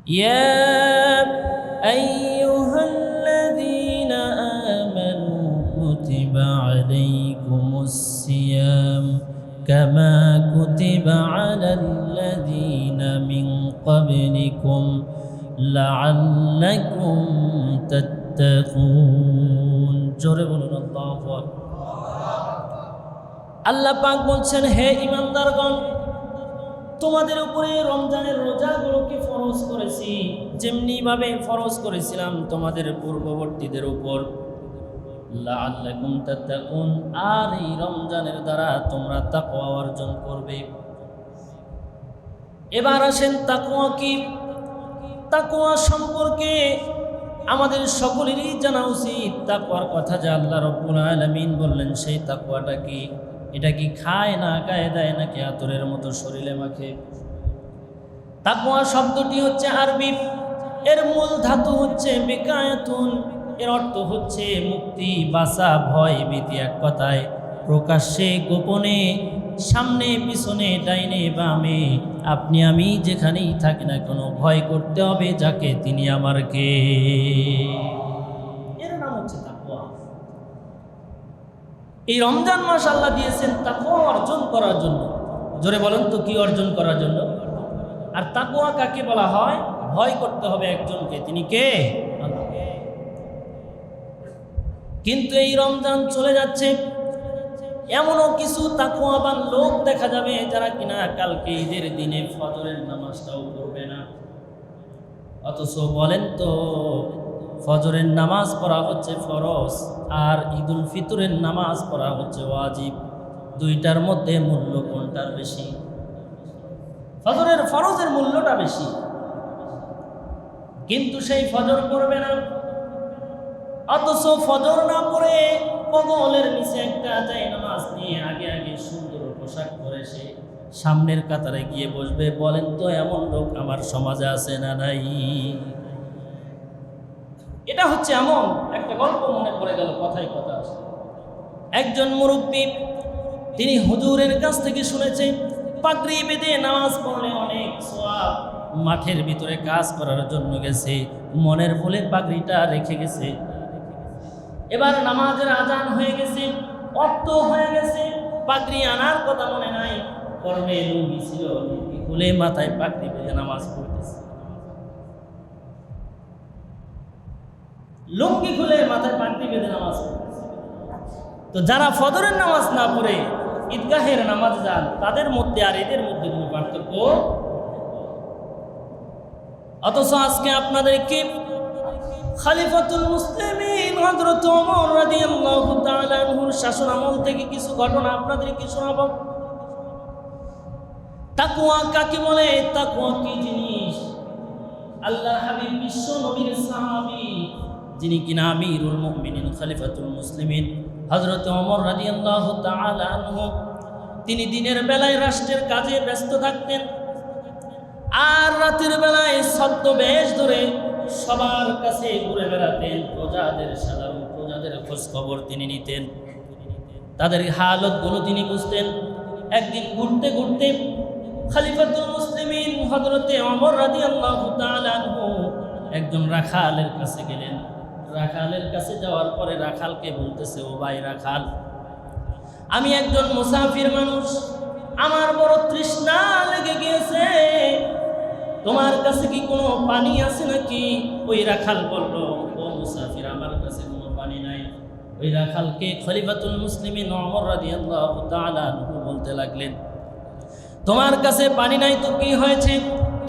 ইয়া আইয়ুহাল্লাযীনা আমানু কুতিবা আলাইকুমুস সিয়াম কামা কুতিবা আলাল্লাযীনা মিন ক্বাবলিকুম লাআল্লাকুম তাত্তাকুন। জোরে বলুন আল্লাহু আকবার। আল্লাহ পাক বলছেন, হে ঈমানদারগণ, তোমাদের উপরে রমজানের রোজাগুলোকে ফরজ করেছি যেমনি ভাবে ফরজ করেছিলাম তোমাদের পূর্ববর্তীদের উপর। লাআল্লাকুম তাত্তাকুন, আর এই রমজানের দ্বারা তোমরা তাকওয়া অর্জন করবে। এবার আসেন তাকওয়া কি। তাকওয়া সম্পর্কে আমাদের সকলেরই জানা উচিত। তাকওয়ার কথা যা আল্লাহ রাব্বুল আলামিন বললেন, সেই তাকওয়াটা কি? এটা কি খায় না গায়ে দেয় নাকি আতরের মতো শরীরে মাখে? তাকওয়া শব্দটি হচ্ছে আরবি, এর মূল ধাতু হচ্ছে বিকায়াতুন, এর অর্থ হচ্ছে মুক্তি, বাঁচা, ভয়, ভীতি। এক কথায় প্রকাশ্যে গোপনে, সামনে পিছনে, ডাইনে বামে, আপনি আমি যেখানেই থাকি না কোনো ভয় করতে হবে যাকে, তিনি আমার কে। এর নাম হচ্ছে তাকওয়া। এই রমজান মাস আল্লাহ দিয়েছেন তাকওয়া অর্জন করার জন্য। জোরে বলেন তো, কি অর্জন করার জন্য? আর তাকওয়া কাকে বলা হয়? ভয় করতে হবে একজনকে, তিনি কে? আল্লাহ। কিন্তু এই রমজান চলে যাচ্ছে, এমনও কিছু তাকওয়াবান লোক দেখা যাবে যারা কিনা কালকে ঈদের দিনে ফজরের নামাজটাও পড়বে না। অথচ বলেন তো, ফজরের নামাজ পড়া হচ্ছে ফরজ, আর ঈদুল ফিতরের নামাজ পড়া হচ্ছে ওয়াজিব। দুইটার মধ্যে মূল্য কোনটার বেশি? ফজরের ফরজের মূল্যটা বেশি, কিন্তু সেই ফজর পড়বে না। অথচ ফজর না পড়ে বগলের নিচে একটা জায়নামাজ নিয়ে আগে আগে সুন্দর পোশাক পরে সে সামনের কাতারে গিয়ে বসবে। বলেন তো, এমন লোক আমার সমাজে আছে না নাই? এটা হচ্ছে এমন একটা গল্প মনে পড়ে গেল, কথায় কথা আছে। একজন মুরব্বী, তিনি হুজুরের কাছ থেকে শুনেছে পাগড়ি বেঁধে নামাজ পড়লে অনেক সওয়াব। মাঠের ভিতরে কাজ করার জন্য গেছে, মনের ভুলে পাগড়িটা রেখে গেছে। এবার নামাজের আজান হয়ে গেছে, অক্ত হয়ে গেছে, পাগড়ি আনার কথা মনে নাই। কর্মে লুঙ্গি ছিল, লুঙ্গি খুলে মাথায় পাগড়ি বেঁধে নামাজ পড়তেছে। লুঙ্গি খুলে মাথায় পাগড়ি বেঁধে নামাজ পড়তেছে। তো যারা ফজরের নামাজ না পড়ে ঈদগাহের নামাজ যান, তাদের মধ্যে আর এদের মধ্যে কোনো পার্থক্য। অথচ আজকে আপনাদেরকে খলিফাতুল মুসলিমিন হযরত ওমর রাদিয়াল্লাহু তাআলা আনহুর শাসন আমল থেকে কিছু ঘটনা আপনাদেরকে শোনাবো। তাকওয়া কাকে বলে? তাকওয়া কি জিনিস? আল্লাহর হাবিব বিশ্ব নবীর সাহাবী, যিনি কিনা আমিরুল মুমিনিন খলিফাতুল মুসলিমিন হযরত ওমর রাদিয়াল্লাহু তাআলা আনহু, তিনি দিনের বেলায় রাষ্ট্রের কাজে ব্যস্ত থাকতেন, আর রাতের বেলায় ছদ্মবেশ ধরে সবার কাছে ঘুরে বেড়াতেন। সাধারণ প্রজাদের খোঁজ খবর তিনি নিতেন, তাদের হালতগুলো তিনি বুঝতেন। একদিন ঘুরতে ঘুরতে খলিফাতুল মুসলিমিন হযরতে ওমর রাদিয়াল্লাহু তাআলা আনহু একজন রাখালের কাছে গেলেন। রাখালের কাছে যাওয়ার পরে রাখালকে বলতেছে, ও ভাই রাখাল, আমি একজন মুসাফির মানুষ, আমার বড় তৃষ্ণা লেগে গিয়েছে, তোমার কাছে কি কোনো পানি আছে নাকি? ওই রাখাল বলল, ও মুসাফির, আমার কাছে কোনো পানি নাই। ওই রাখালকে খলিফাতুল মুসলিমিন ওমর রাদিয়াল্লাহু তাআলা আনহু বলতে লাগলেন, তোমার কাছে পানি নাই তো কি হয়েছে?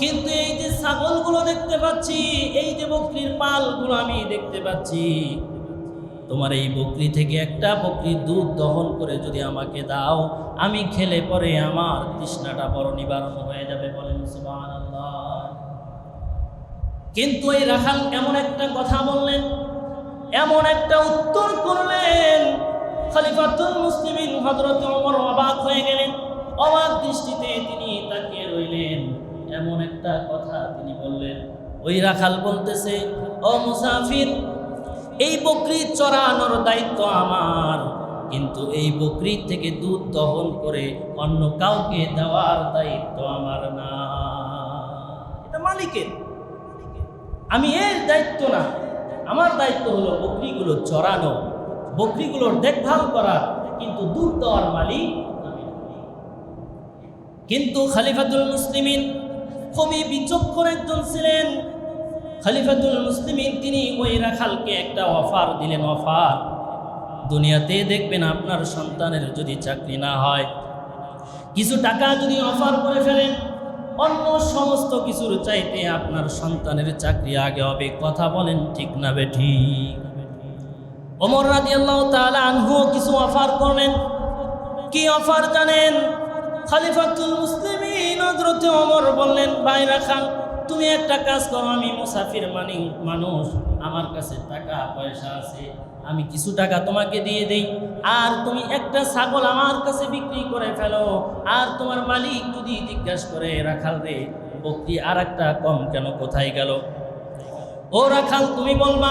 কিন্তু এই যে ছাগলগুলো দেখতে পাচ্ছি, এই যে বকরির পালগুলো আমি দেখতে পাচ্ছি, তোমার এই বকরি থেকে একটা বকরির দুধ দহন করে যদি আমাকে দাও, আমি খেলে পরে আমার তৃষ্ণাটা বড় নিবারণ হয়ে যাবে। বলেন সুবহানাল্লাহ। কিন্তু এই রাখাল এমন একটা কথা বললেন, এমন একটা উত্তর করলেন, খলিফাতুল মুসলিমিন হযরত ওমর অবাক হয়ে গেলেন। অবাক দৃষ্টিতে তিনি তাকিয়ে রইলেন। এমন একটা কথা তিনি বললেন, ওই রাখাল বলতেছে, ও মুসাফির, এই বকরি চড়ানোর দায়িত্ব আমার, কিন্তু এই বকরি থেকে দুধ দহন করে অন্য কাউকে দেওয়ার দায়িত্ব আমার না, এটা মালিকের। আমি এর দায়িত্ব না, আমার দায়িত্ব হলো বকরিগুলো চড়ানো, বকরিগুলোর দেখভাল করা, কিন্তু দুধ দেওয়ার মালিক আমি। কিন্তু খলিফাতুল মুসলিমিন খুবই বিচক্ষণ একজন ছিলেন। খলিফাতুল মুসলিমিন তিনি ওই রাখালকে একটা অফার দিলেন। অফার, দুনিয়াতে দেখবেন আপনার সন্তানের যদি চাকরি না হয়, কিছু টাকা যদি অফার করে ফেলেন, অন্য সমস্ত কিছুর চাইতে আপনার সন্তানের চাকরি আগে হবে। কথা বলেন ঠিক না বেঠিক? ওমর রাদিয়াল্লাহু তাআলা আনহু কিছু অফার করলেন। কি অফার জানেন? খলিফাতুল মুসলিমিন হযরত ওমর বললেন, ভাই রাখাল, তুমি একটা কাজ করো, আমি মুসাফির মানুষ, আমার কাছে টাকা পয়সা আছে, আমি কিছু টাকা তোমাকে দিয়ে দেই, আর তুমি একটা ছাগল আমার কাছে বিক্রি করে ফেলো। আর তোমার মালিক যদি জিজ্ঞাসা করে, রাখাল রে, বকরি আর একটা কম কেন, কোথায় গেল? ও রাখাল, তুমি বলবা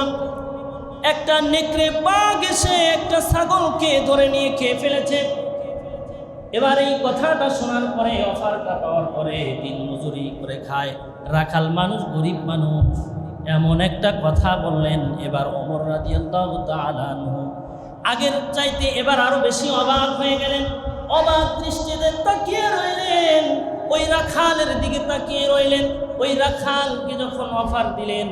একটা নেকড়ে বাঘ এসে একটা ছাগলকে ধরে নিয়ে খেয়ে ফেলেছে। এবার এই কথাটা শোনার পরে, অফারটা পাওয়ার পরে, দিন মজুরি করে খায় রাখাল মানুষ, গরিব মানুষ, এমন একটা কথা বললেন। এবার ওমর রাদিয়াল্লাহু তাআলা আনহু আগের চাইতে এবার আরো বেশি অবাক হয়ে গেলেন। অবাক দৃষ্টিতে তাকিয়ে রইলেন, ওই রাখালের দিকে তাকিয়ে রইলেন। ওই রাখালকে যখন অফার দিলেন,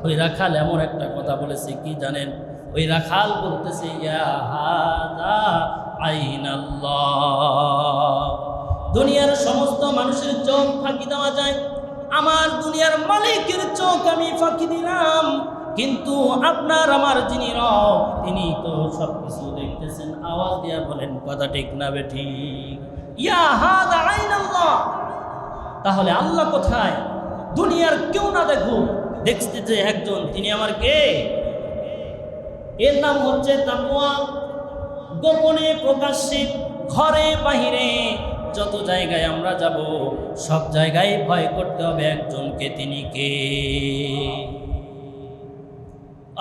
ওই রাখাল এমন একটা কথা বলেছে, কি জানেন? ওই রাখাল বলতেছে, ইয়া হাদা আইনাল্লাহ, দুনিয়ার সমস্ত মানুষের চোখ ফাঁকি দেওয়া যায়, আমার দুনিয়ার মালিকের চোখ আমি ফাঁকি দিলাম, কিন্তু আপনার আমার যিনি রব, তিনি তো সবকিছু দেখতেছেন। আওয়াজ দিয়া বলেন, কথা ঠিক না বেঠিক? ইয়া হাদা আইনাল্লাহ, তাহলে আল্লাহ কোথায়? দুনিয়ার কেউ না দেখুক, দেখতেছে একজন, তিনি আমার কে? এর নাম হচ্ছে তাকওয়া। গোপনে প্রকাশ্যে, ঘরে বাহিরে, যত জায়গায় আমরা যাব, সব জায়গায় ভয় করতে হবে একজনকে, তিনি কে?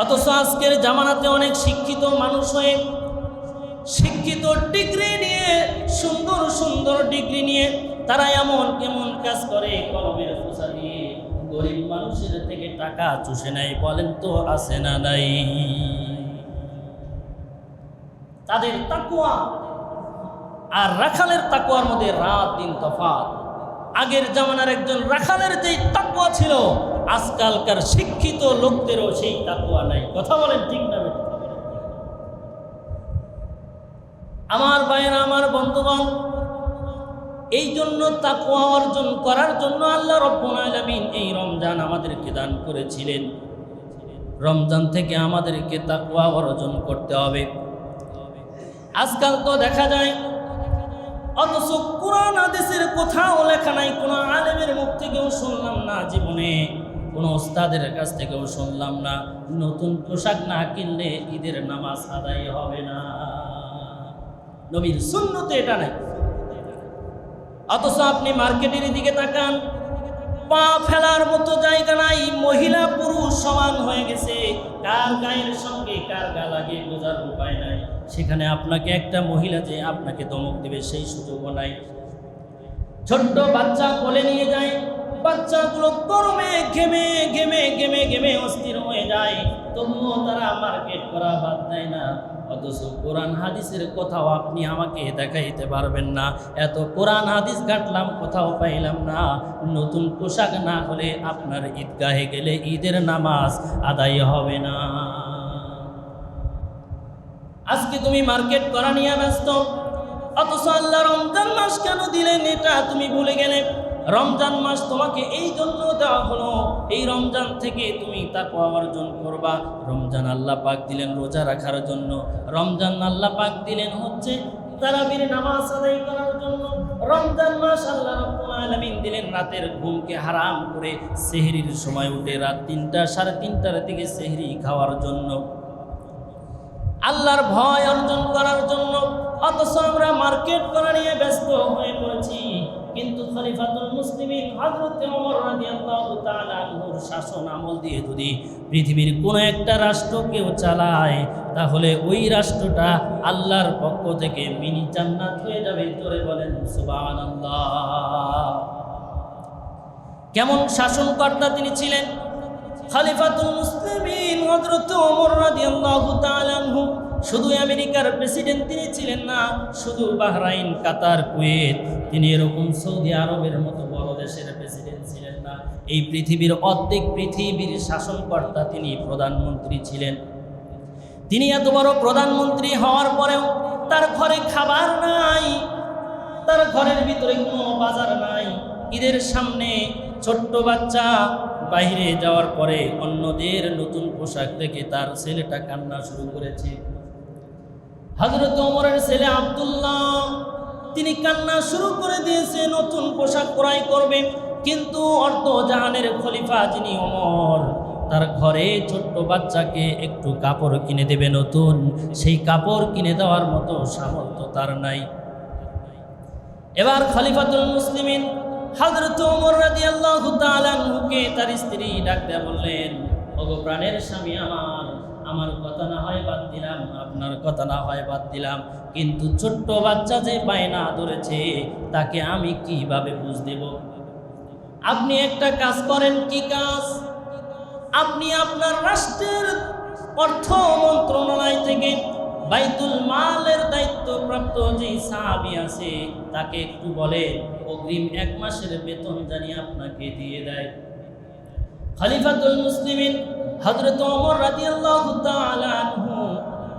অথচ আজকের জামানাতে অনেক শিক্ষিত মানুষ হয়ে, শিক্ষিত ডিগ্রি নিয়ে, সুন্দর সুন্দর ডিগ্রি নিয়ে, তারা এমন কেমন কাজ করে, কলমের খোঁচা দিয়ে গরিব মানুষের থেকে টাকা চুষে নেয়। বলেন তো আছে না নাই? তাদের তাকওয়া আর রাখালের তাকওয়ার মধ্যে রাত দিন তফাৎ। আগের জামানার একজন রাখালের যে তাকওয়া ছিল, আজকালকার শিক্ষিত লোকদেরও সেই তাকওয়া নাই। কথা বলেন ঠিক না? আমার ভাইয়েরা, আমার বন্ধুগণ, এই জন্য তাকওয়া অর্জন করার জন্য আল্লাহ রাব্বুল আলামিন এই রমজান আমাদেরকে দান করেছিলেন। রমজান থেকে আমাদেরকে তাকওয়া অর্জন করতে হবে। আজকাল তো দেখা যায়, অথচ কোরআন হাদিসের কোথাও লেখা নাই, কোনো আলেমের মুখ থেকেও শুনলাম না, জীবনে কোনো ওস্তাদের কাছ থেকেও শুনলাম না, নতুন পোশাক না কিনলে ঈদের নামাজ আদায় হবে না। নবীর সুন্নতে এটা নাই। অথচ আপনি মার্কেটের দিকে তাকান, পা ফেলার মতো জায়গা নাই, মহিলা পুরুষ সমান হয়ে গেছে, কার গায়ের সঙ্গে কার গা লাগে বোঝার উপায় নাই। সেখানে আপনাকে একটা মহিলা যে আপনাকে ধমক দিবে সেই সুযোগও নাই। ছোট্ট বাচ্চা কোলে নিয়ে যায়, বাচ্চাগুলো গরমে ঘেমে ঘেমে ঘেমে ঘেমে অস্থির হয়ে যায়, তবুও তারা মার্কেট করা বাদ দেয় না। অথচ কোরআন হাদিসের কোথাও আপনি আমাকে দেখাইতে পারবেন না। এত কোরআন হাদিস ঘাটলাম, কোথাও পাইলাম না। নতুন পোশাক না হলে আপনার ঈদগাহে গেলে ঈদের নামাজ আদায় হবে না। আজকে তুমি মার্কেট করা নিয়ে ব্যস্ত, অথচ আল্লাহ রমজান মাস কেন দিলেন এটা তুমি ভুলে গেলে। রমজান মাস তোমাকে এই জন্য দেওয়া হলো, এই রমজান থেকে তুমি তাকওয়া অর্জন করবা। রমজান আল্লাহ পাক দিলেন রোজা রাখার জন্য, রমজান আল্লাহ পাক দিলেন হচ্ছে তারাবির নামাজ আদায় করার জন্য। রমজান মাস আল্লাহ রাব্বুল আলামিন দিলেন রাতের ঘুমকে হারাম করে সেহরির সময় উঠে রাত 3টা 3:30টার দিকে সেহরি খাওয়ার জন্য, আল্লাহর ভয় অর্জন করার জন্য। অথচ আমরা মার্কেট করা নিয়ে ব্যস্ত হয়ে পড়েছি। কিন্তু খলিফাতুল মুসলিমিন হযরত ওমর রাদিয়াল্লাহু তাআলা আনহুর শাসন আমল দিয়ে যদি পৃথিবীর কোনো একটা রাষ্ট্র কেউ চালায়, তাহলে ওই রাষ্ট্রটা আল্লাহর পক্ষ থেকে মিনি জান্নাত হয়ে যাবে। জোরে বলেন সুবহানাল্লাহ। কেমন শাসনকর্তা তিনি ছিলেন! খলিফাতুল মুসলিমিন হযরত ওমর রাদিয়াল্লাহু তাআলা আনহু শুধু আমেরিকার প্রেসিডেন্ট তিনি ছিলেন না, শুধু বাহরাইন, কাতার, কুয়েত, তিনি এরকম সৌদি আরবের মতো বড় দেশের প্রেসিডেন্ট ছিলেন না। এই পৃথিবীর অর্ধেক পৃথিবীর শাসনকর্তা তিনি প্রধানমন্ত্রী ছিলেন। তিনি এত বড় প্রধানমন্ত্রী হওয়ার পরেও তার ঘরে খাবার নাই, তার ঘরের ভিতরে কোনো বাজার নাই। ঈদের সামনে ছোট্ট বাচ্চা বাইরে যাওয়ার পরে অন্যদের নতুন পোশাক দেখে তার ছেলেটা কান্না শুরু করেছে। হযরত ওমরের ছেলে আব্দুল্লাহ তিনি কান্না শুরু করে দিয়েছে, নতুন পোশাক ক্রয় করবে। কিন্তু অর্ধ জাহানের খলিফা যিনি ওমর, তার ঘরে ছোট্ট বাচ্চাকে একটু কাপড় কিনে দেবে নতুন, সেই কাপড় কিনে দেওয়ার মতো সামর্থ্য তার নাই। এবার খলিফাতুল মুসলিমিন হযরত ওমর রাদিয়াল্লাহু তাআলা আনহুকে তার স্ত্রী ডাক দিয়ে বললেন, ওগো প্রাণের স্বামী আমার, আমার কথা না হয় বাদ দিলাম, আপনার কথা না হয় বাদ দিলাম, কিন্তু ছোট্ট বাচ্চা যে বায়না ধরেছে তাকে আমি কিভাবে বুঝ দেব? আপনি একটা কাজ করেন। কি কাজ? আপনি আপনার রাষ্ট্রের অর্থ মন্ত্রণালয় থেকে বাইতুল মালের দায়িত্বপ্রাপ্ত যে সাহাবী আছে তাকে একটু বলেন অগ্রিম 1 মাসের বেতন জানি আপনাকে দিয়ে দেয়। খলিফাতুল মুসলিমিন হযরত ওমর রাদিয়াল্লাহু তাআলা আনহু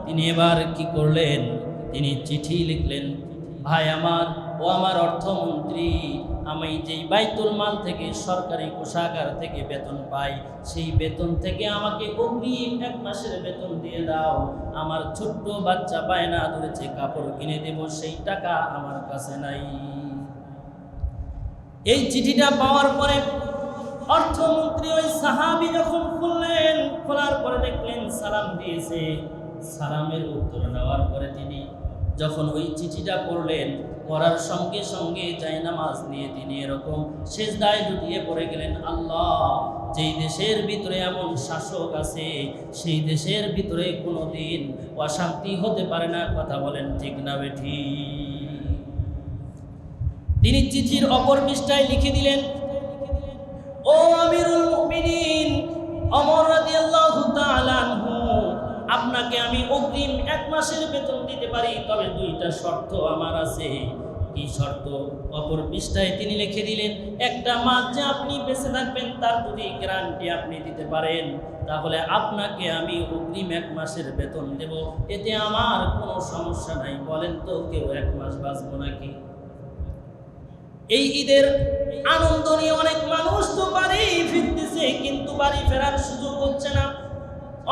তিনি এবার কি করলেন? তিনি চিঠি লিখলেন, ভাই আমার, ও আমার অর্থমন্ত্রী, আমি যেই বাইতুল মাল থেকে সরকারি কোষাগার থেকে বেতন পাই, সেই বেতন থেকে আমাকে অগ্রিম 1 মাসের বেতন দিয়ে দাও। আমার ছোট্ট বাচ্চা বায়না ধরেছে কাপড় কিনে দেব, সেই টাকা আমার কাছে নাই। এই চিঠিটা পাওয়ার পরে অর্থমন্ত্রী ওই সাহাবী যখন খুললেন, খোলার পরে দেখলেন সালাম দিয়েছে। সালামের উত্তর নেওয়ার পরে তিনি যখন ওই চিঠিটা পড়লেন, পড়ার সঙ্গে সঙ্গে জায়নামাজ নিয়ে তিনি এরকম সিজদায় লুটিয়ে পড়ে গেলেন। আল্লাহ, যেই দেশের ভিতরে এমন শাসক আছে, সেই দেশের ভিতরে কোনোদিন অশান্তি হতে পারে না। কথা বলেন ঠিক না বেঠি? তিনি চিঠির অপর পৃষ্ঠায় লিখে দিলেন, ও আমিরুল মুমিনিন ওমর রাদিয়াল্লাহু তাআলা আনহু, আপনাকে আমি অগ্রিম 1 মাসের বেতন দিতে পারি, তবে 2টা শর্ত আমার আছে। কি শর্ত? অপর পৃষ্ঠায় তিনি লিখে দিলেন, একটা মাস যে আপনি বেঁচে থাকবেন তার যদি গ্যারান্টি আপনি দিতে পারেন, তাহলে আপনাকে আমি অগ্রিম 1 মাসের বেতন দেব, এতে আমার কোনো সমস্যা নাই। বলেন তো কেউ 1 মাস বাঁচবো নাকি? এই ঈদের আনন্দ নিয়ে অনেক মানুষ তো বাড়ি ফিরতেছে, কিন্তু বাড়ি ফেরার সুযোগ হচ্ছে না।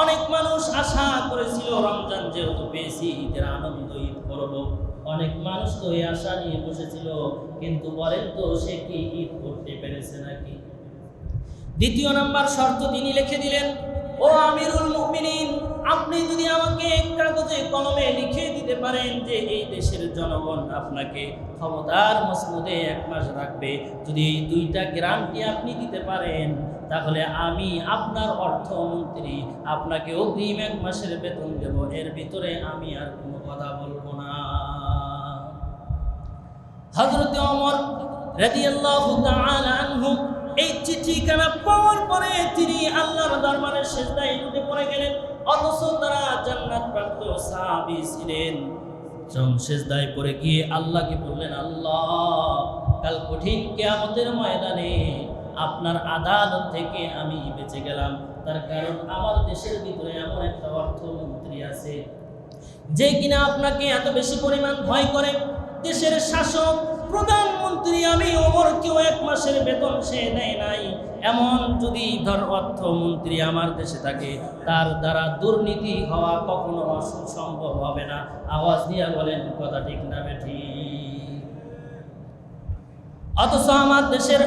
অনেক মানুষ আশা করেছিল রমজান যেহেতু পেয়েছি ঈদের আনন্দ ঈদ করবো, অনেক মানুষ তো এই আশা নিয়ে বসেছিল, কিন্তু বলেন তো সে কি ঈদ করতে পেরেছে নাকি? দ্বিতীয় নাম্বার শর্ত তিনি লিখে দিলেন, ও আমিরুল মুমিনিন, আপনি যদি আমাকে কাগজে কলমে লিখে দিতে পারেন যে এই দেশের জনগণ আপনাকে ক্ষমতার মসনদে 1 মাস রাখবে, যদি এই 2টা গ্যারান্টি আপনি দিতে পারেন, তাহলে আমি আপনার অর্থমন্ত্রী আপনাকে অগ্রিম 1 মাসের বেতন দেব, এর ভিতরে আমি আর কোনো কথা বলবো না। হযরত ওমর রাদিয়াল্লাহু তাআলা আনহু এই চিঠিখানা পাওয়ার পরে তিনি আল্লাহর দরবারে সিজদায় লুটে পড়ে গেলেন। অথচ তারা জান্নাত প্রাপ্ত সাহাবী ছিলেন। সিজদায় পড়ে গিয়ে আল্লাহকে বললেন, আল্লাহ, কাল কঠিন কিয়ামতের ময়দানে আপনার আদালত থেকে আমি বেঁচে গেলাম, তার কারণ আমার দেশের ভিতরে এমন একটা অর্থমন্ত্রী আছে যে কিনা আপনাকে এত বেশি পরিমাণ ভয় করে। দেশের শাসক প্রধানমন্ত্রী আমি ওমরকেও 1 মাসের বেতন সে দেয় নাই। এমন যদি অর্থমন্ত্রী আমার দেশে থাকে, তার দ্বারা দুর্নীতি হওয়া কখনো সম্ভব হবে না। আওয়াজ দিয়া বলেন কথা ঠিক না বেঠি? অথচ আমার দেশের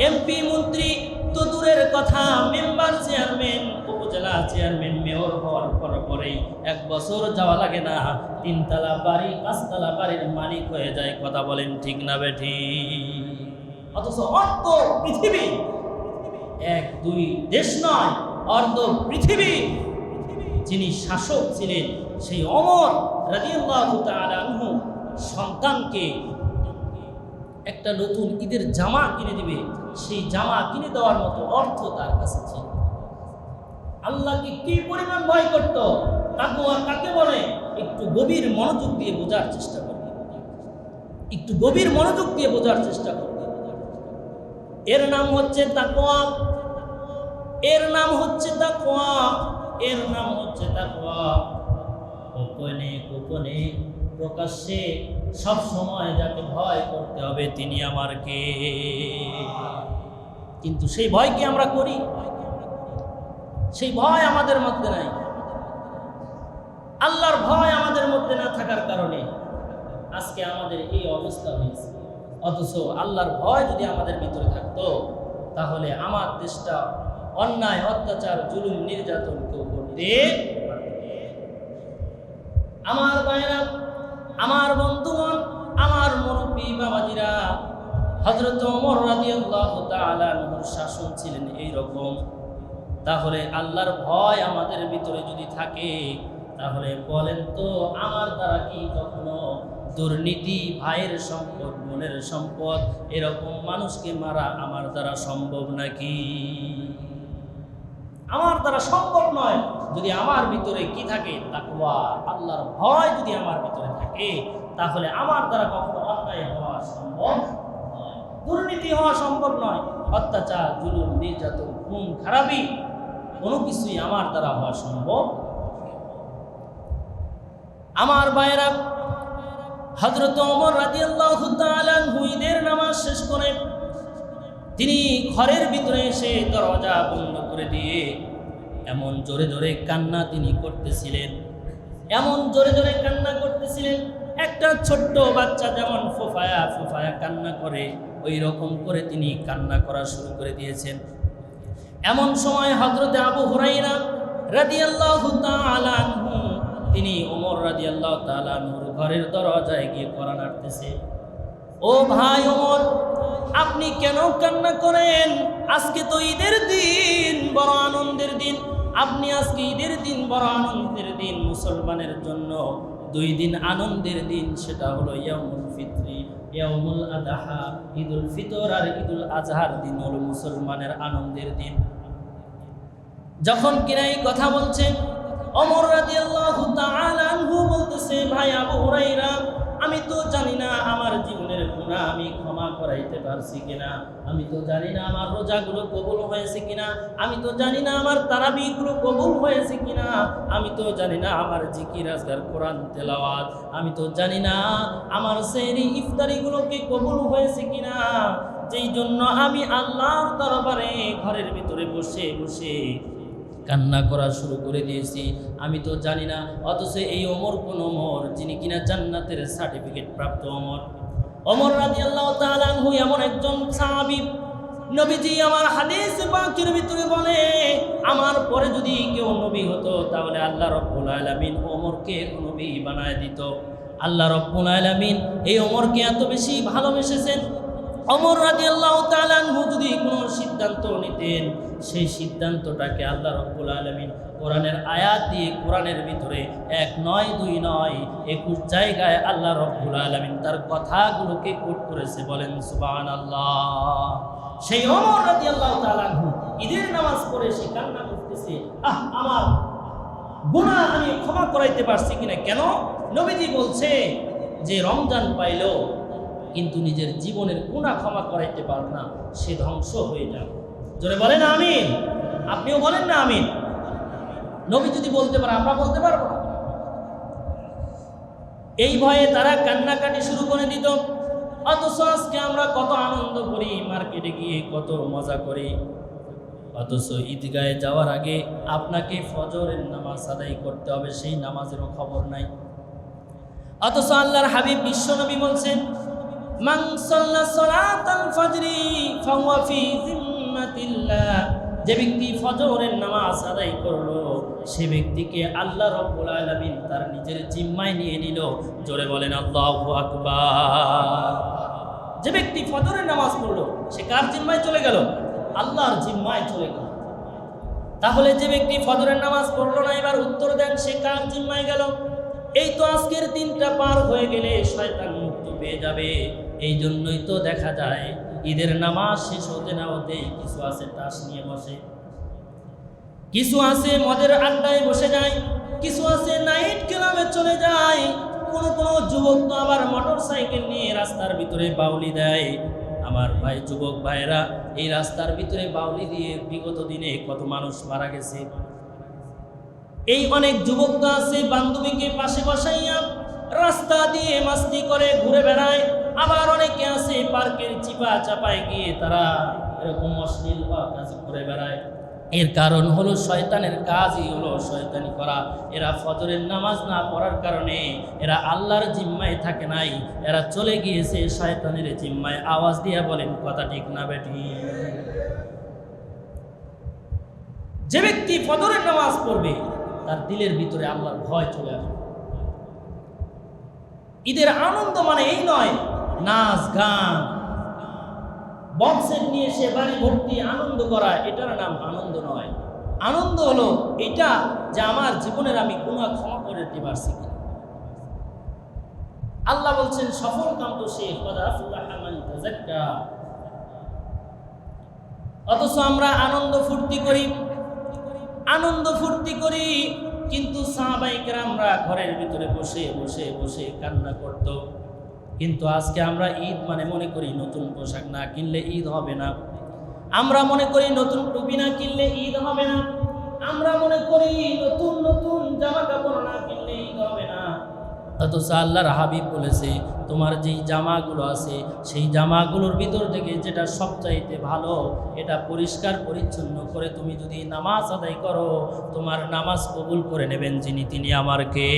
এমপি মন্ত্রী তো দূরের কথা, মেম্বার চেয়ারম্যান, উপজেলা চেয়ারম্যান, মেয়র হওয়ার পরে 1 বছর যাওয়া লাগে না, 3 তলা বাড়ি 5 তলা বাড়ির মালিক হয়ে যায়। কথা বলেন ঠিক না বেঠি? অথচ অর্ধ পৃথিবী, 1-2 দেশ নয়, অর্ধ পৃথিবী যিনি শাসক ছিলেন, সেই ওমর রাদিয়াল্লাহু তাআলা আনহু সন্তানকে একটা নতুন ঈদের জামা কিনে দিবে, সেই জামা কিনে দেওয়ার মতো অর্থ তার কাছে ছিল। আল্লাহকে কি পরিমাণ ভয় করত, তাকওয়া কাকে বলে একটু গভীর মনোযোগ দিয়ে বোঝার চেষ্টা করবে, একটু গভীর মনোযোগ দিয়ে বোঝার চেষ্টা করবে। এর নাম হচ্ছে তাকওয়া, এর নাম হচ্ছে তাকওয়া, এর নাম হচ্ছে তাকওয়া। গোপনে গোপনে প্রকাশ্যে সব সময় যাকে ভয় করতে হবে তিনি আমার কে। কিন্তু সেই ভয় কি আমরা করি? সেই ভয় আমাদের মধ্যে নাই। আল্লাহর ভয় আমাদের মধ্যে না থাকার কারণে আজকে আমাদের এই অবস্থা হয়েছে। অথচ আল্লাহর ভয় যদি আমাদের ভিতরে থাকতো তাহলে আমার দেশটা অন্যায়, অত্যাচার, জুলুম, নির্যাতন কেউ করতে। আমার ভাইরা, আমার বন্ধুগণ, আমার মুরব্বী বাবাজিরা, হযরত ওমর রাদিয়াল্লাহু তাআলা আনহুর শাসন ছিলেন এইরকম। তাহলে আল্লাহর ভয় আমাদের ভিতরে যদি থাকে তাহলে বলেন তো আমার দ্বারা কি কখনো দুর্নীতি, ভাইয়ের সম্পদ, বোনের সম্পদ, এরকম মানুষকে মারা আমার দ্বারা সম্ভব নাকি? আমার দ্বারা সম্ভব নয়। যদি আমার ভিতরে কি থাকে? তাকওয়া, আল্লাহর ভয় যদি আমার ভিতরে থাকে তাহলে আমার দ্বারা কখনো অন্যায় হওয়া সম্ভব নয়, দুর্নীতি হওয়া সম্ভব নয়, অত্যাচার, জুলুম, নির্যাতন, খুন খারাপি কোনো কিছুই আমার দ্বারা হওয়া সম্ভব। আমার ভাইয়েরা, হযরত ওমর রাদিয়াল্লাহু তাআলা আনহু ঈদের নামাজ শেষ করে তিনি ঘরের ভিতরে এসে দরজা বন্ধ করে দিয়ে এমন জোরে জোরে কান্না তিনি করতেছিলেন, এমন জোরে জোরে কান্না করতেছিলেন, একটা ছোট্ট বাচ্চা যেমন ফোফায়া ফোফায়া কান্না করে ওই রকম করে তিনি কান্না করা শুরু করে দিয়েছেন। এমন সময় হযরত আবু হুরায়রা রাদিয়াল্লাহু তাআলা আনহু তিনি ওমর রাদিয়াল্লাহু তাআলা আনহুর ঘরের দরজায় গিয়ে কড়া নাড়তেছে। ও ভাই ওমর, আপনি কেন কান্না করেন? আজকে তো ঈদের দিন, বড় আনন্দের দিন। আপনি আজকে ঈদের দিন, বড় আনন্দের দিন। মুসলমানের জন্য 2 দিন আনন্দের দিন, সেটা হলো ইয়াউমুল ফিতরি, ইয়াউমুল আযহা, ঈদুল ফিতর আর ঈদুল আজহার দিন হলো মুসলমানের আনন্দের দিন। যখন কিনা এই কথা বলছেন ওমর রাদিয়াল্লাহু তাআলা আনহু বলতেছে, ভাই আবু হুরায়রা, আমি তো জানি না আমার জীবনের গুনাহ আমি ক্ষমা করাইতে পারছি কিনা, আমি তো জানি না আমার রোজাগুলো কবুল হয়েছে কিনা, আমি তো জানি না আমার তারাবিগুলো কবুল হয়েছে কিনা, আমি তো জানি না আমার জিকির আজকার কোরআন তেলাওয়াত, আমি তো জানি না আমার সেহরি ইফতারিগুলোকে কবুল হয়েছে কিনা, যেই জন্য আমি আল্লাহর দরবারে ঘরের ভিতরে বসে বসে কান্না করা শুরু করে দিয়েছি। আমি তো জানি না। অথচ এই ওমর কোন ওমর যিনি কিনা জান্নাতের সার্টিফিকেট প্রাপ্ত ওমর। ওমর রাদিয়াল্লাহু তাআলা আনহু এমন একজন সাহাবী, নবীজি আমার হাদিস পাকের ভিতরে বলে আমার পরে যদি কেউ নবী হতো তাহলে আল্লাহ রাব্বুল আলামিন ওমরকে নবী বানায় দিত। আল্লাহ রাব্বুল আলামিন এই ওমরকে এত বেশি ভালোবেসেছেন। ওমর রাদিয়াল্লাহু তাআলা আনহু যদি কোনো সিদ্ধান্ত নিতেন সেই সিদ্ধান্তটাকে আল্লাহ রাব্বুল আলামিন কোরআনের আয়াত দিয়ে, কোরআনের ভিতরে 1 নয় 2 নয় 21 জায়গায় আল্লাহ রাব্বুল আলামিন তার কথাগুলোকে কোট করেছে। বলেন সুবহানাল্লাহ। সেই ওমর রাদিয়াল্লাহু তাআলা আনহু ঈদের নামাজ পড়ে সে কান্না করতেছে, আমার গুনাহ আমি ক্ষমা করাইতে পারছি কিনা। কেন? নবীজি বলছে যে রমজান পাইলো কিন্তু নিজের জীবনের গুনাহ ক্ষমা করাইতে পারে না, সে ধ্বংস হয়ে যাবে। জোরে বলেন আমিন। আপনিও বলেন না আমিন। নবী যদি বলতে পারে আমরা বলতে পারবো না। এই ভয়ে তারা কান্নাকাটি শুরু করে দিত। অথচ আজকে আমরা কত আনন্দ করি, মার্কেটে গিয়ে কত মজা করি, অথচ ঈদগাহে যাওয়ার আগে আপনাকে ফজরের নামাজ আদায় করতে হবে, সেই নামাজেরও খবর নাই। অথচ আল্লাহর হাবিব বিশ্বনবী বলছেন, মান সাল্লা সালাতাল ফজরি ফাহুয়া ফি জিম্মাতিল্লাহ, যে ব্যক্তি ফজরের নামাজ আদায় করলো সে ব্যক্তিকে আল্লাহ রাব্বুল আলামিন তার নিজের জিম্মায় নিয়ে নিল। জোরে বলেন আল্লাহু আকবার। যে ব্যক্তি ফজরের নামাজ পড়লো সে কার জিম্মায় চলে গেল? আল্লাহর জিম্মায় চলে গেল। তাহলে যে ব্যক্তি ফজরের নামাজ পড়লো না, এবার উত্তর দেন সে কার জিম্মায় গেল? এই তো আজকের দিনটা পার হয়ে গেলে শয়তান মুক্ত পেয়ে যাবে। এই জন্যই তো দেখা যায় ঈদের নামাজ শেষ হতে না হতে কিছু আছে তাস নিয়ে বসে, কিছু আছে মদের আড্ডায় বসে যায়, কিছু আছে নাইট ক্লাবে চলে যায়, কোনো যুবক তো আবার মোটর সাইকেল নিয়ে রাস্তার ভিতরে বাউলি দেয়। আমার ভাই, যুবক ভাইরা, এই রাস্তার ভিতরে বাউলি দিয়ে বিগত দিনে কত মানুষ মারা গেছে। এই অনেক যুবক তো আছে বান্ধবীকে পাশে বসাইয়া রাস্তা দিয়ে মাস্তি করে ঘুরে বেড়ায়। আবার অনেকে আছে পার্কের চিপা চাপায় গিয়ে তারা এরকম অশ্লীল কাজ করে বেড়ায়। এর কারণ হলো শয়তানের কাজই হলো শয়তানি করা। এরা ফজরের নামাজ না পড়ার কারণে এরা আল্লাহর জিম্মায় থাকে নাই, এরা চলে গিয়েছে শয়তানের জিম্মায়। আওয়াজ দিয়ে বলেন কথা ঠিক না বেটি? যে ব্যক্তি ফজরের নামাজ পড়বে তার দিলের ভিতরে আল্লাহর ভয় চলে আসবে। ঈদের আনন্দ মানে এই নয় নাচ গান বক্সেট নিয়ে সে বাড়ি ভর্তি আনন্দ করা, এটার নাম আনন্দ নয়। আনন্দ হলো এটা যে আমার জীবনের আমি গুনাহ ক্ষমা করে দিতে পারছি কিনা। আল্লাহ বলছেন সফল কাম তো সে কদ আফলাহা মান তাযাক্কা। অথচ আমরা আনন্দ ফুর্তি করি, কিন্তু সাহাবায়ে কেরামরা ঘরের ভিতরে বসে বসে বসে কান্না করত। কিন্তু আজকে আমরা ঈদ মানে মনে করি নতুন পোশাক না কিনলে ঈদ হবে না, আমরা মনে করি নতুন টুপি না কিনলে ঈদ হবে না, আমরা মনে করি নতুন নতুন জামা কাপড় না কিনলে ঈদ হবে না। অথচ আল্লাহর হাবিব বলেছে তোমার যেই জামাগুলো আছে সেই জামাগুলোর ভিতর থেকে যেটা সবচাইতে ভালো এটা পরিষ্কার পরিচ্ছন্ন করে তুমি যদি নামাজ আদায় করো, তোমার নামাজ কবুল করে নেবেন যিনি, তিনি আমার কে?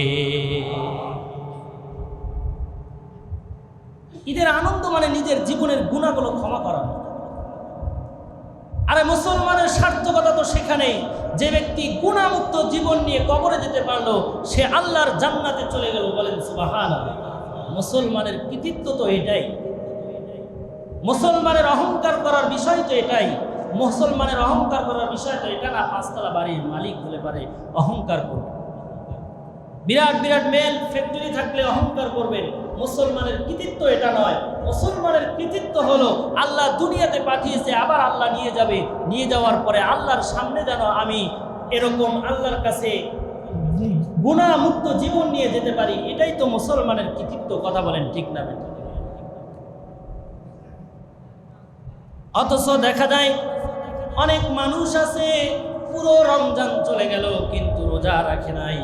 ঈদের আনন্দ মানে নিজের জীবনের গুনাহগুলো ক্ষমা করা। আরে মুসলমানের সার্থকতা তো সেখানেই, যে ব্যক্তি গুনাহমুক্ত জীবন নিয়ে কবরে যেতে পারলো সে আল্লাহর জান্নাতে চলে গেল। বলেন সুবহানাল্লাহ। মুসলমানের কৃতিত্ব তো এটাই, মুসলমানের অহংকার করার বিষয় তো এটাই। মুসলমানের অহংকার করার বিষয় তো এটা না পাঁচতলা বাড়ির মালিক হলে পারে অহংকার করবে, বিরাট বিরাট মেল ফ্যাক্টরি থাকলে অহংকার করবেন। মুসলমানের কৃতিত্ব এটা নয়। মুসলমানের কৃতিত্ব হলো আল্লাহ দুনিয়াতে পাঠিয়েছে, আবার আল্লাহ নিয়ে যাবে, নিয়ে যাওয়ার পরে আল্লাহর সামনে যেন আমি এরকম আল্লাহর কাছে গুনাহ মুক্ত জীবন নিয়ে যেতে পারি, এটাই তো মুসলমানের কৃতিত্ব। কথা বলেন ঠিক না? অথচ দেখা যায় অনেক মানুষ আছে পুরো রমজান চলে গেল কিন্তু রোজা রাখে নাই।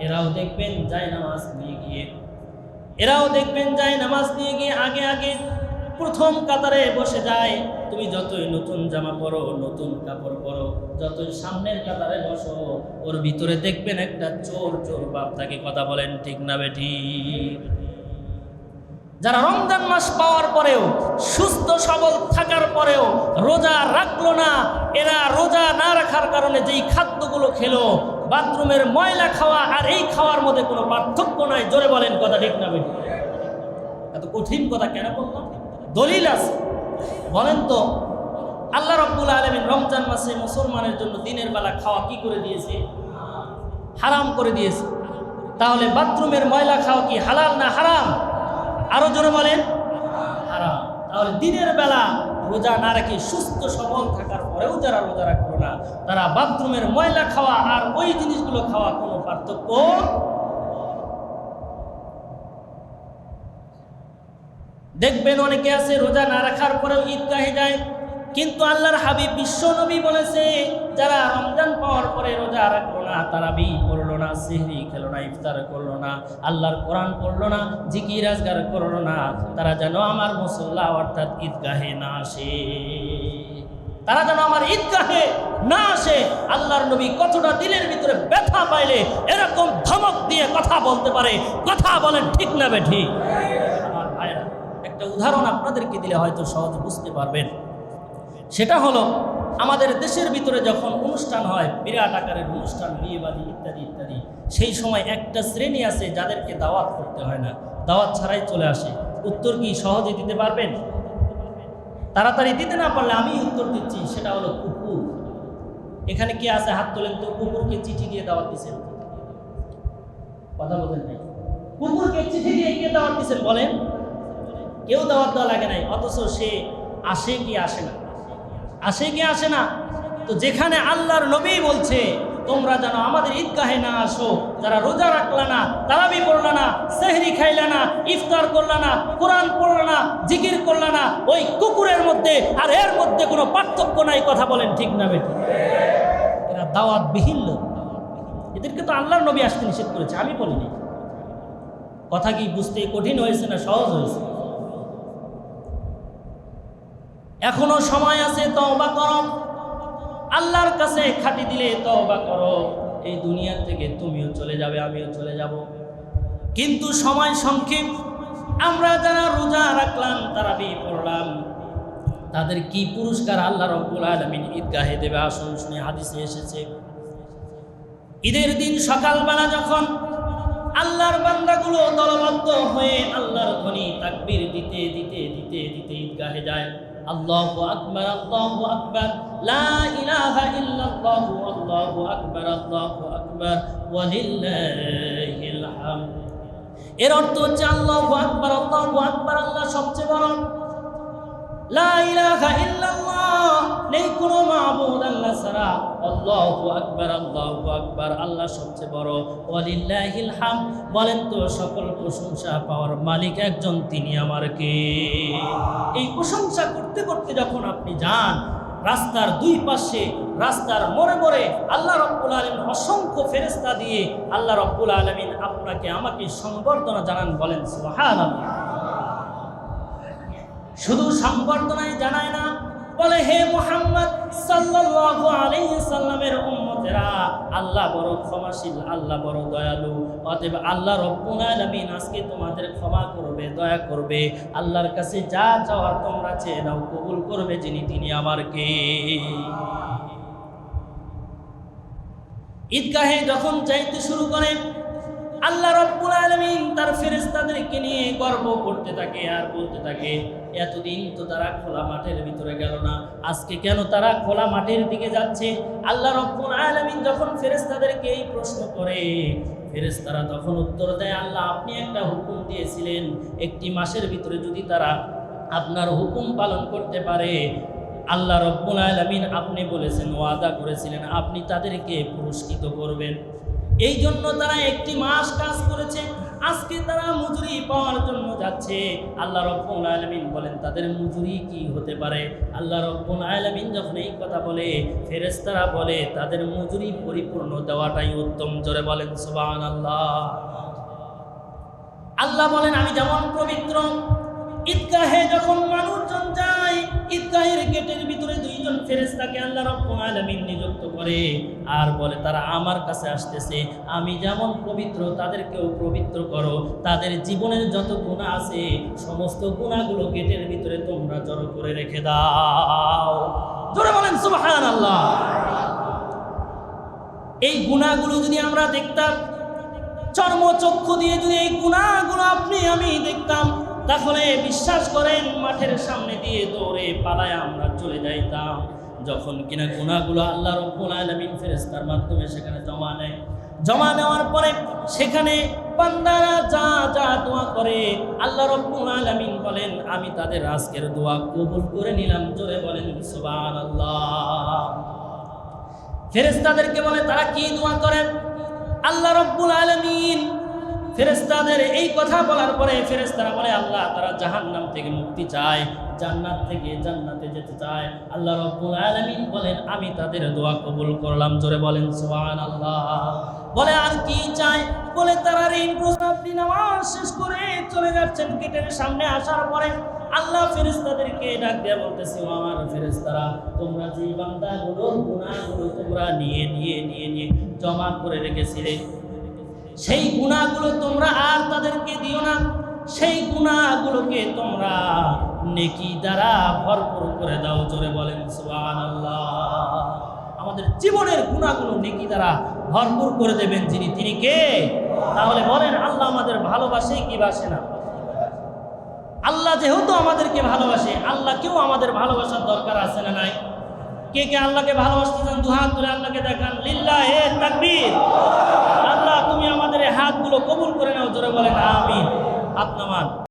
এরাও দেখবেন যায় নামাজ নিয়ে গিয়ে আগে আগে প্রথম কাতারে বসে যায়। তুমি যতই নতুন জামা পরো, নতুন কাপড় পরো, যতই সামনের কাতারে বসো, ওর ভিতরে দেখবেন একটা চোর চোর ভাব থাকে। কথা বলেন ঠিক না বেঠি? যারা রমজান মাস পাওয়ার পরেও, সুস্থ সবল থাকার পরেও রোজা রাখলো না, এরা রোজা না রাখার কারণে যেই খাদ্যগুলো খেলো, বাথরুমের ময়লা খাওয়া আর এই খাওয়ার মধ্যে কোনো পার্থক্য নাই। জোরে বলেন কথা ঠিক না বেঠি? এত কঠিন কথা কেন বললাম? দলিল আছে, বলেন তো। আল্লাহ রাব্বুল আলামিন রমজান মাসে মুসলমানের জন্য দিনের বেলা খাওয়া কি করে দিয়েছে? হারাম করে দিয়েছে। তাহলে বাথরুমের ময়লা খাওয়া কি হালাল না হারাম? আরো জোরে বলেন হারাম। তাহলে দিনের বেলা রোজা না রেখে সুস্থ সবল থাকার পরেও যারা রোজা রাখলো না, তারা বাথরুমের ময়লা খাওয়া আর ওই জিনিসগুলো খাওয়া কোনো পার্থক্য। দেখবেন অনেকে আছে রোজা না রাখার পরেও ঈদগাহে যায়, কিন্তু আল্লাহর হাবিব বিশ্ব নবী বলেছে যারা রমজান পাওয়ার পরে রোজা রাখলো না, তারাবি পড়লো না, সেহরি খেলো না, ইফতার করলো না, আল্লাহর কোরআন পড়লো না, জিকির আজগার করলো না, তারা যেন আমার মুসল্লা অর্থাৎ ঈদগাহে না আসে, তারা যেন আমার ঈদগাহে না আসে। আল্লাহর নবী কতটা দিলের ভিতরে ব্যথা পাইলে এরকম ধমক দিয়ে কথা বলতে পারে? কথা বলেন ঠিক না বেঠি? আমার ভাইরা, একটা উদাহরণ আপনাদেরকে দিলে হয়তো সহজে বুঝতে পারবেন। সেটা হলো আমাদের দেশের ভিতরে যখন অনুষ্ঠান হয়, বিরাট আকারের অনুষ্ঠান, বিয়েবাদী ইত্যাদি ইত্যাদি, সেই সময় একটা শ্রেণী আছে যাদেরকে দাওয়াত করতে হয় না, দাওয়াত ছাড়াই চলে আসে। উত্তর কি সহজে দিতে পারবেন? তাড়াতাড়ি দিতে না পারলে আমি উত্তর দিচ্ছি। সেটা হলো কুকুর। এখানে কি আছে? হাত তোলেন তো। কুকুরকে চিঠি দিয়ে দাওয়াত দিচ্ছেন? কথা বলেন নাই। কুকুরকে চিঠি দিয়ে কে দাওয়াত দিচ্ছেন বলেন? কেউ দাওয়াত দেওয়া লাগে নাই। অথচ সে আসে কি আসে না? আসে কি আসে না? তো যেখানে আল্লাহর নবী বলছে তোমরা যেন আমাদের ঈদগাহে না আসো, যারা রোজা রাখলা না, তারাবি পড়লা না, সেহরি খাইলা না, ইফতার করলা না, কোরআন পড়লা না, জিকির করলা না, ওই কুকুরের মধ্যে আর এর মধ্যে কোনো পার্থক্য নাই। কথা বলেন ঠিক না বেঠিক? এরা দাওয়াতবিহীন লোক, এদেরকে তো আল্লাহর নবী আসতে নিষেধ করেছে, আমি বলিনি। কথা কি বুঝতে কঠিন হয়েছে না সহজ হয়েছে? এখনো সময় আছে, তওবা করো, আল্লাহর কাছে খাঁটি দিলে তওবা করো। এই দুনিয়া থেকে তুমিও চলে যাবে, আমিও চলে যাব, কিন্তু সময় সংক্ষেপ। আমরা যারা রোজা রাখলাম, তারাবি পড়লাম, তাদের কি পুরস্কার আল্লাহ রাব্বুল আলামিন ঈদগাহে দেবে? আসুন শুনে, হাদিসে এসেছে ঈদের দিন সকালবেলা যখন আল্লাহর বান্দাগুলো দলবদ্ধ হয়ে আল্লাহর ধ্বনি তাকবীর দিতে দিতে দিতে দিতে ঈদগাহে যায়। আল্লাহু আকবার, আল্লাহু আকবার, লা ইলাহা ইল্লাল্লাহু, আল্লাহু আকবার, আল্লাহু আকবার, ওয়ালিল্লাহিল হামদ। এর অর্থ হচ্ছে আল্লাহু আকবার, আল্লাহু আকবার, আল্লাহ সবচেয়ে বড়, লা ইলাহা ইল্লাল্লাহ, নেই কোনো মাবুদ আল্লাহ ছাড়া, আল্লাহু আকবার, আল্লাহু আকবার, আল্লাহ সবচেয়ে বড়, ওয়ালিল্লাহিল হামদ। বলেন তো সকল প্রশংসা পাওয়ার মালিক একজন, তিনি আমার কে? এই প্রশংসা করতে করতে যখন আপনি যান, রাস্তার দুই পাশে, রাস্তার মোড়ে মোড়ে আল্লাহ রাব্বুল আলামিন অসংখ্য ফেরেশতা দিয়ে আল্লাহ রাব্বুল আলামিন আপনাকে আমাকে সংবর্ধনা জানান। বলেন সুবহানাল্লাহ। শুধু সংবর্ধনায় জানায় না, বলে হে মুহাম্মদ সাল্লাল্লাহু আলাইহি সাল্লামের উম্মতেরা, আল্লাহ বড় ক্ষমাশীল, আল্লাহ বড় দয়ালু, অতএব আল্লাহ রাব্বুল আলামিন আজকে তোমাদের ক্ষমা করবে, দয়া করবে, আল্লাহর কাছে যা চাওয়ার তোমরা চেয়ে নাও, কবুল করবে যিনি, তিনি আমার কে? ঈদগাহে যখন যাইতে শুরু করে, আল্লাহ রাব্বুল আলামিন তার ফেরেশতাদেরকে নিয়ে গর্ব করতে থাকে আর বলতে থাকে, এতদিন তো তারা খোলা মাঠের ভিতরে গেল না, আজকে কেন তারা খোলা মাঠের দিকে যাচ্ছে? আল্লাহ রাব্বুল আলামিন যখন ফেরেশতাদেরকে এই প্রশ্ন করে, ফেরেশতারা তখন উত্তর দেয়, আল্লাহ আপনি একটা হুকুম দিয়েছিলেন, একটি মাসের ভিতরে যদি তারা আপনার হুকুম পালন করতে পারে, আল্লাহ রাব্বুল আলামিন আপনি বলেছেন, ওয়াদা করেছিলেন আপনি তাদেরকে পুরস্কৃত করবেন। এই জন্য তারা একটি মাস কাজ করেছে, আজকে তারা মজুরি পাওয়ার জন্য যাচ্ছে। আল্লাহ রাব্বুল আলামিন বলেন তাদের মজুরি কি হতে পারে? আল্লাহ রাব্বুল আলামিন যখন এই কথা বলে, ফেরেশতারা বলে তাদের মজুরি পরিপূর্ণ দেওয়াটাই উত্তম। জোরে বলেন সুবহানাল্লাহ। আল্লাহ বলেন আমি যেমন পবিত্র, ঈদগাহে যখন মানুষজন যায়, ঈদগাহের গেটের ভিতরে দুইজন ফেরেশতাকে আল্লাহ রাব্বুল আলামিন নিযুক্ত করে আর বলে তারা আমার কাছে আসতেছে, আমি যেমন পবিত্র তাদেরকেও পবিত্র করো, তাদের জীবনের যত গুনাহ আছে সমস্ত গুনাহগুলো গেটের ভিতরে তোমরা জড়ো করে রেখে দাও। জোরে বলেন সুবহানাল্লাহ। এই গুনাহগুলো যদি আমরা দেখতাম, চর্মচক্ষু দিয়ে যদি এই গুনাহগুলো আপনি আমি দেখতাম, তাহলে বিশ্বাস করেন মাঠের সামনে দিয়ে দৌড়ে পালায় আমরা চলে যাইতাম। যখন কিনা গুনাহগুলো আল্লাহ রাব্বুল আলামিন ফেরেশতার মাধ্যমে সেখানে জমা নেয়, জমা নেওয়ার পরে সেখানে বান্দারা যা যা দোয়া করে, আল্লাহ রাব্বুল আলামিন বলেন আমি তাদের আজকের দোয়া কবুল করে নিলাম। জোরে বলেন সুবহানাল্লাহ। ফেরেশতাদেরকে বলে তারা কি দোয়া করে? আল্লাহ রাব্বুল আলামিন ফেরেশতাদের এই কথা বলার পরে ফেরেশতারা বলে আল্লাহ তারা জাহান্নাম থেকে মুক্তি চায়, জান্নাত থেকে জান্নাতে যেতে চায়। আল্লাহ রাব্বুল আলামিন বলেন আমি তাদের দোয়া কবুল করলাম। জোরে বলেন সুবহানাল্লাহ। বলে আর কি চায়? বলে তারা ঋণ প্রশ্ন, আপনি নামাজ শেষ করে চলে যাচ্ছেন, গেটের সামনে আসার পরে আল্লাহ ফেরেশতাদেরকে ডাক দিয়ে বলতেছে, আমার ফেরেশতারা তোমরা যে বান্দাগুলোর গুনাহগুলো তোমরা নিয়ে নিয়ে নিয়ে নিয়ে জমা করে রেখেছিলে, সেই গুনাহগুলো তোমরা আর তাদেরকে দিও না, সেই গুনাহগুলোকে তোমরা নেকি দ্বারা ভরপুর করে দাও। জোরে বলেন সুবহানাল্লাহ। আমাদের জীবনের গুনাহগুলো নেকি দ্বারা ভরপুর করে দেবেন যিনি, তিনি কে? তাহলে বলেন আল্লাহ আমাদের ভালোবাসে কি বাসে না? আল্লাহ যেহেতু আমাদেরকে ভালোবাসে, আল্লাহকেও আমাদের ভালোবাসার দরকার আছে না নাই? কে কে আল্লাহকে ভালোবাসতে চান দুহাত তুলে আল্লাহকে দেখান। লিল্লাহি তাকবীর। আল্লাহ তুমি আমাদের এই হাতগুলো কবুল করে নাও। জোরে বলেন আমিন। হাত নামান।